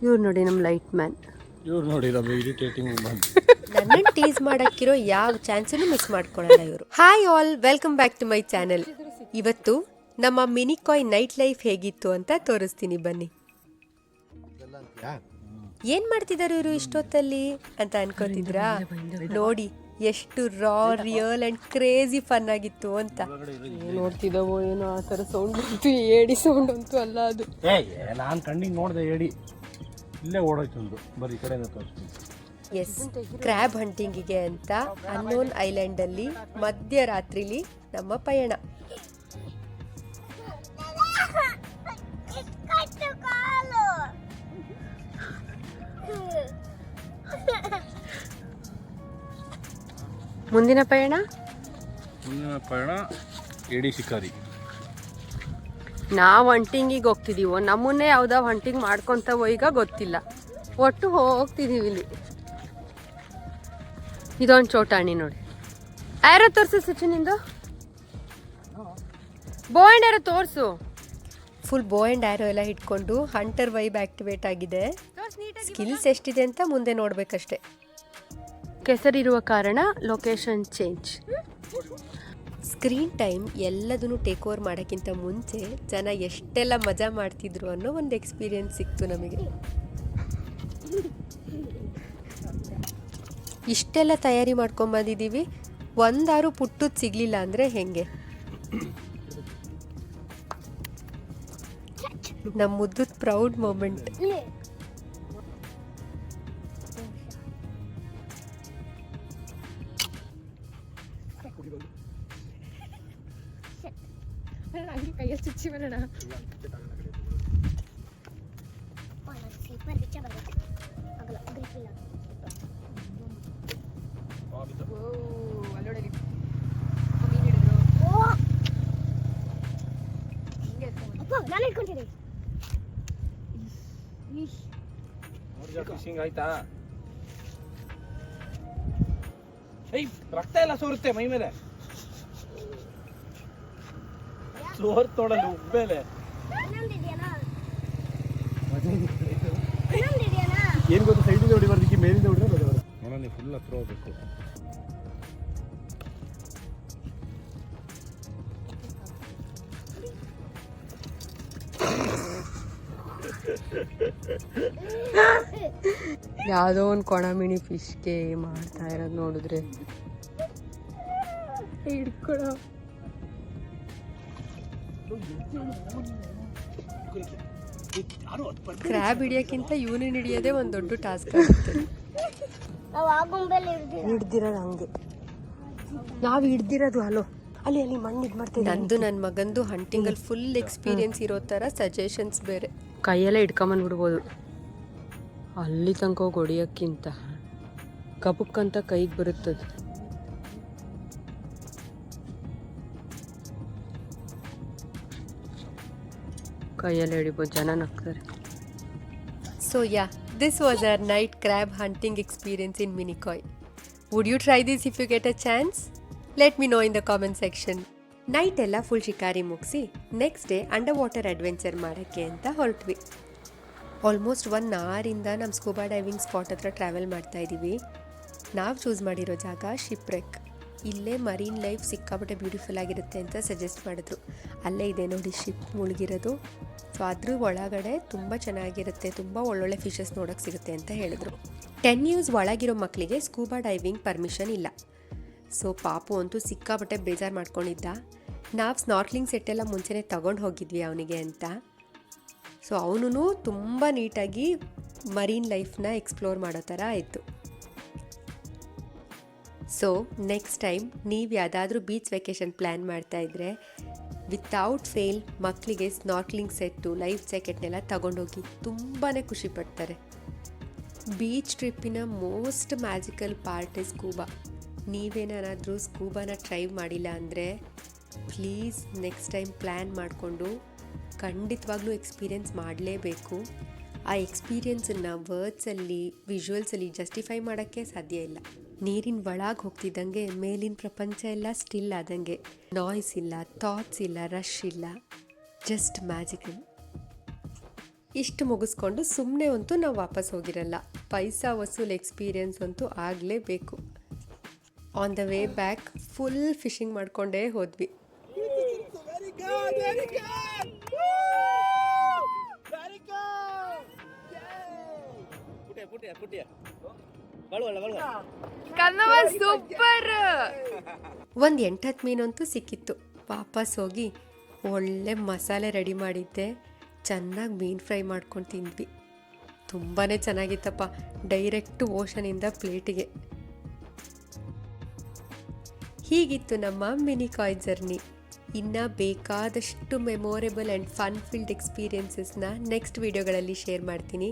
ಇವ್ರು ನೋಡಿ ನಮ್ಮ ಲೈಟ್ ಮ್ಯಾನ್. ಇವ್ರು ನೋಡಿ ನಮ್ಮ ಇರಿಟೇಟಿಂಗ್ ವುಮನ್. ನನ್ನನ್ನು ಟೀಸ್ ಮಾಡಕ್ಕಿರೋ ಯಾವ ಚಾನ್ಸನ್ನು ಮಿಸ್ ಮಾಡ್ಕೊಳ್ಳಲ್ಲ ಇವರು. Hi all, welcome back to my channel. ಇವತ್ತು ನಮ್ಮ ಮಿನಿಕಾಯ್ ನೈಟ್ ಲೈಫ್ ಹೇಗಿತ್ತು ಅಂತ ತೋರಿಸ್ತೀನಿ ಬನ್ನಿ. ಏನ್ ಮಾಡ್ತಿದ್ದಾರೆ ಇವರು ಇಷ್ಟೊತ್ತಲ್ಲಿ ಅಂತ ಅನ್ಕೋತಿದ್ರಾ? ನೋಡಿ ಎಷ್ಟು ರಾ, ರಿಯಲ್ ಅಂಡ್ ಕ್ರೇಜಿ ಫನ್ ಆಗಿತ್ತು ಅಂತ. ನೋಡ್ತಿದ್ದಾವೋ ಏನೋ ಆ ಥರ ಸೌಂಡ್ ಬಂತು, ಏಡಿ ಸೌಂಡ್ ಅಂತೂ ಅಲ್ಲ ಅದು. ನಾನು ಕಣ್ಣಿಗೆ ನೋಡಿದೆ ಏಡಿ, ಇಲ್ಲೇ ಓಡೋಯ್ತು ಒಂದು. ಬರೀ ಈ ಕಡೆಯಿಂದ ತೋರಿಸ್ತೀನಿ. ಎಸ್, ಕ್ರ್ಯಾಬ್ ಹಂಟಿಂಗಿಗೆ ಅಂತ ಅನ್ನೋನ್ ಐಲ್ಯಾಂಡ್ ಅಲ್ಲಿ ಮಧ್ಯರಾತ್ರಿಲಿ ನಮ್ಮ ಪಯಣ. ಮುಂದಿನ ಪಯಣ ಏಡಿ ಶಿಕಾರಿ. ನಾವು ಹಂಟಿಂಗಿಗೆ ಹೋಗ್ತಿದೀವೋ ನಮ್ಮನ್ನೇ ಯಾವ್ದಾವ ಹಂಟಿಂಗ್ ಮಾಡ್ಕೊಂತವೋ ಈಗ ಗೊತ್ತಿಲ್ಲ, ಒಟ್ಟು ಹೋಗ್ತಿದೀವಿ. ಇಲ್ಲಿ ಇದೊಂದು ಚೋಟಾಣಿ ನೋಡಿ. ಯಾರೋ ತೋರಿಸು ಸಚಿನಿಂದು ಬೋ ಆ್ಯಂಡ್ ಆ್ಯರೋ ತೋರಿಸು. ಫುಲ್ ಬೋ ಆ್ಯಂಡ್ ಆ್ಯರೋ ಎಲ್ಲ ಇಟ್ಕೊಂಡು ಹಂಟರ್ ವೈಬ್ ಆಕ್ಟಿವೇಟ್ ಆಗಿದೆ. ಸ್ಕಿಲ್ಸ್ ಎಷ್ಟಿದೆ ಅಂತ ಮುಂದೆ ನೋಡ್ಬೇಕಷ್ಟೆ. ಕೆಸರಿರುವ ಕಾರಣ ಲೊಕೇಶನ್ ಚೇಂಜ್. ಸ್ಕ್ರೀನ್ ಟೈಮ್ ಎಲ್ಲದನ್ನು ಟೇಕ್ ಓವರ್ ಮಾಡೋಕ್ಕಿಂತ ಮುಂಚೆ ಜನ ಎಷ್ಟೆಲ್ಲ ಮಜಾ ಮಾಡ್ತಿದ್ರು ಅನ್ನೋ ಒಂದು ಎಕ್ಸ್ಪೀರಿಯನ್ಸ್ ಸಿಕ್ತು ನಮಗೆ. ಇಷ್ಟೆಲ್ಲ ತಯಾರಿ ಮಾಡ್ಕೊಂಬಂದಿದ್ದೀವಿ, ಒಂದಾರು ಪುಟ್ಟದ್ದು ಸಿಗಲಿಲ್ಲ ಅಂದರೆ ಹೆಂಗೆ? ನಮ್ಮ ಮುದ್ದದ ಪ್ರೌಡ್ ಮೂಮೆಂಟ್. ಕೈಯಲ್ಲಿ ಚುಚ್ಚಿ ಬರೋಣ. ಫಿಶಿಂಗ್ ಆಯ್ತಾ? ರಕ್ತ ಎಲ್ಲ ಸೋರುತ್ತೆ ಮೈ ಮೇಲೆ, ಸೋರ್ ತೊಡಲು ಉಬ್ಬೇಲೆ. ಏನ್ ಗೊತ್ತು, ಸೈಡಿಂದ ಹೊಡಿಬಾರ್ದಿಕ್ಕೆ ಮೇಲಿಂದ ಹೊಡಿದ್ರೆ ನೋಡೋಣ. ನೀವು ಫುಲ್ ಹತ್ರ ಹೋಗ್ಬೇಕು. ಯಾವುದೋ ಒಂದು ಕೊಣಮಿಣಿ ಫಿಶ್ಗೆ ಮಾಡ್ತಾ ಇರೋದು ನೋಡಿದ್ರೆ ಹಿಡ್ಕೊಳ. ಕ್ರ್ಯಾಬ್ ಹಿಡಿಯೋಕ್ಕಿಂತ ಇವನನ್ನ ಹಿಡಿಯೋದೇ ಒಂದು ದೊಡ್ಡ ಟಾಸ್ಕ್ ಆಗುತ್ತೆ. ಹಿಡ್ದಿರೋದು ಹಂಗೆ, ನಾವು ಹಿಡ್ದಿರೋದು ಅಲೋ ಅಲ್ಲಿ ಅಲ್ಲಿ ಮಣ್ಣು ಇದು ಮಾಡ್ತೀವಿ. ನಂದು ನನ್ನ ಮಗಂದು ಹಂಟಿಂಗಲ್ಲಿ ಫುಲ್ ಎಕ್ಸ್ಪೀರಿಯನ್ಸ್ ಇರೋ ಥರ ಸಜೆಷನ್ಸ್ ಬೇರೆ. ಕೈಯಲ್ಲೇ ಹಿಡ್ಕೊಂಬಂದ್ಬಿಡ್ಬೋದು, ಅಲ್ಲಿ ತನಕ ಹೋಗಿ ಹೊಡಿಯೋಕ್ಕಿಂತ ಕಪಕ್ಕಂತ ಕೈಗೆ ಬರುತ್ತದು. ಕೈಯಲ್ಲಿ ಹಿಡಿಬೋದು, ಜನ ನಗ್ತಾರೆ. So yeah, this was our night crab hunting experience in Minicoy. Would you try this if you get a chance? Let me know in the comment section. Night ಎಲ್ಲ ಫುಲ್ ಶಿಕಾರಿ ಮುಗಿಸಿ next day under water adventure ಮಾಡೋಕ್ಕೆ ಅಂತ ಹೊರಟ್ವಿ. Almost 1 ಅವರಿಂದ ನಮ್ಮ scuba diving spot ಹತ್ರ travel ಮಾಡ್ತಾ ಇದ್ದೀವಿ. ನಾವು ಚೂಸ್ ಮಾಡಿರೋ ಜಾಗ ಶಿಪ್ರೆಕ್. ಇಲ್ಲೇ ಮರೀನ್ ಲೈಫ್ ಸಿಕ್ಕಾಪಟ್ಟೆ ಬ್ಯೂಟಿಫುಲ್ ಆಗಿರುತ್ತೆ ಅಂತ ಸಜೆಸ್ಟ್ ಮಾಡಿದ್ರು. ಅಲ್ಲೇ ಇದೆ ನೋಡಿ ಶಿಪ್ ಮುಳುಗಿರೋದು. ಸೊ ಅದ್ರ ಒಳಗಡೆ ತುಂಬ ಚೆನ್ನಾಗಿರುತ್ತೆ, ತುಂಬ ಒಳ್ಳೊಳ್ಳೆ ಫಿಶಸ್ ನೋಡೋಕ್ಕೆ ಸಿಗುತ್ತೆ ಅಂತ ಹೇಳಿದ್ರು. 10 years ಒಳಗಿರೋ ಮಕ್ಕಳಿಗೆ ಸ್ಕೂಬಾ ಡೈವಿಂಗ್ ಪರ್ಮಿಷನ್ ಇಲ್ಲ. ಸೊ ಪಾಪು ಅಂತೂ ಸಿಕ್ಕಾಪಟ್ಟೆ ಬೇಜಾರು ಮಾಡ್ಕೊಂಡಿದ್ದ. ನಾವು ಸ್ನಾರ್ಕ್ಲಿಂಗ್ ಸೆಟ್ಟೆಲ್ಲ ಮುಂಚೆನೇ ತಗೊಂಡು ಹೋಗಿದ್ವಿ ಅವನಿಗೆ ಅಂತ. ಸೊ ಅವನು ತುಂಬ ನೀಟಾಗಿ ಮರೀನ್ ಲೈಫ್ನ ಎಕ್ಸ್ಪ್ಲೋರ್ ಮಾಡೋ ಥರ ಆಯಿತು. ಸೊ ನೆಕ್ಸ್ಟ್ ಟೈಮ್ ನೀವು ಯಾವುದಾದ್ರೂ ಬೀಚ್ ವೆಕೇಷನ್ ಪ್ಲ್ಯಾನ್ ಮಾಡ್ತಾಯಿದ್ರೆ ವಿತೌಟ್ ಫೇಲ್ ಮಕ್ಕಳಿಗೆ ಸ್ನಾರ್ಕ್ಲಿಂಗ್ ಸೆಟ್ಟು, ಲೈಫ್ ಜಾಕೆಟ್ನೆಲ್ಲ ತಗೊಂಡೋಗಿ, ತುಂಬಾ ಖುಷಿ ಪಡ್ತಾರೆ. ಬೀಚ್ ಟ್ರಿಪ್ಪಿನ most magical part is scuba. ನೀವೇನಾದರೂ ಸ್ಕೂಬಾನ ಟ್ರೈ ಮಾಡಿಲ್ಲ ಅಂದರೆ ಪ್ಲೀಸ್ ನೆಕ್ಸ್ಟ್ ಟೈಮ್ ಪ್ಲ್ಯಾನ್ ಮಾಡಿಕೊಂಡು ಖಂಡಿತವಾಗ್ಲೂ ಎಕ್ಸ್ಪೀರಿಯೆನ್ಸ್ ಮಾಡಲೇಬೇಕು. ಆ ಎಕ್ಸ್ಪೀರಿಯೆನ್ಸನ್ನು ವರ್ಡ್ಸಲ್ಲಿ, ವಿಜುವಲ್ಸಲ್ಲಿ ಜಸ್ಟಿಫೈ ಮಾಡೋಕ್ಕೆ ಸಾಧ್ಯ ಇಲ್ಲ. ನೀರಿನ ಒಳಗೆ ಹೋಗ್ತಿದ್ದಂಗೆ ಮೇಲಿನ ಪ್ರಪಂಚ ಎಲ್ಲ ಸ್ಟಿಲ್ ಆದಂಗೆ, ನಾಯ್ಸ್ ಇಲ್ಲ, ಥಾಟ್ಸ್ ಇಲ್ಲ, ರಶ್ ಇಲ್ಲ, ಜಸ್ಟ್ ಮ್ಯಾಜಿಕಲ್. ಇಷ್ಟು ಮುಗಿಸ್ಕೊಂಡು ಸುಮ್ಮನೆ ಅಂತೂ ನಾವು ವಾಪಸ್ ಹೋಗಿರಲ್ಲ, ಪೈಸಾ ವಸೂಲ್ ಎಕ್ಸ್ಪೀರಿಯನ್ಸ್ ಅಂತೂ ಆಗಲೇಬೇಕು. On the way back full fishing ಮಾಡ್ಕೊಂಡೇ ಹೋದ್ವಿ. Very good, very good. Woo! Very good. Put here. Super. ಒಂದು 8-10 ಮೀನಂತೂ ಸಿಕ್ಕಿತ್ತು. ವಾಪಸ್ ಹೋಗಿ ಒಳ್ಳೆ ಮಸಾಲೆ ರೆಡಿ ಮಾಡಿದ್ದೆ, ಚೆನ್ನಾಗಿ ಮೀನು ಫ್ರೈ ಮಾಡ್ಕೊಂಡು ತಿಂದ್ವಿ. ತುಂಬಾ ಚೆನ್ನಾಗಿತ್ತಪ್ಪ. ಡೈರೆಕ್ಟು ಓಷನಿಂದ ಪ್ಲೇಟಿಗೆ. ಹೀಗಿತ್ತು ನಮ್ಮ ಮಿನಿಕಾಯ್ ಜರ್ನಿ. ಇನ್ನು ಬೇಕಾದಷ್ಟು ಮೆಮೊರೇಬಲ್ ಆ್ಯಂಡ್ ಫನ್ ಫಿಲ್ಡ್ ಎಕ್ಸ್ಪೀರಿಯನ್ಸಸ್ನ ನೆಕ್ಸ್ಟ್ ವೀಡಿಯೋಗಳಲ್ಲಿ ಶೇರ್ ಮಾಡ್ತೀನಿ.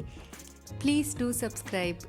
Please do subscribe.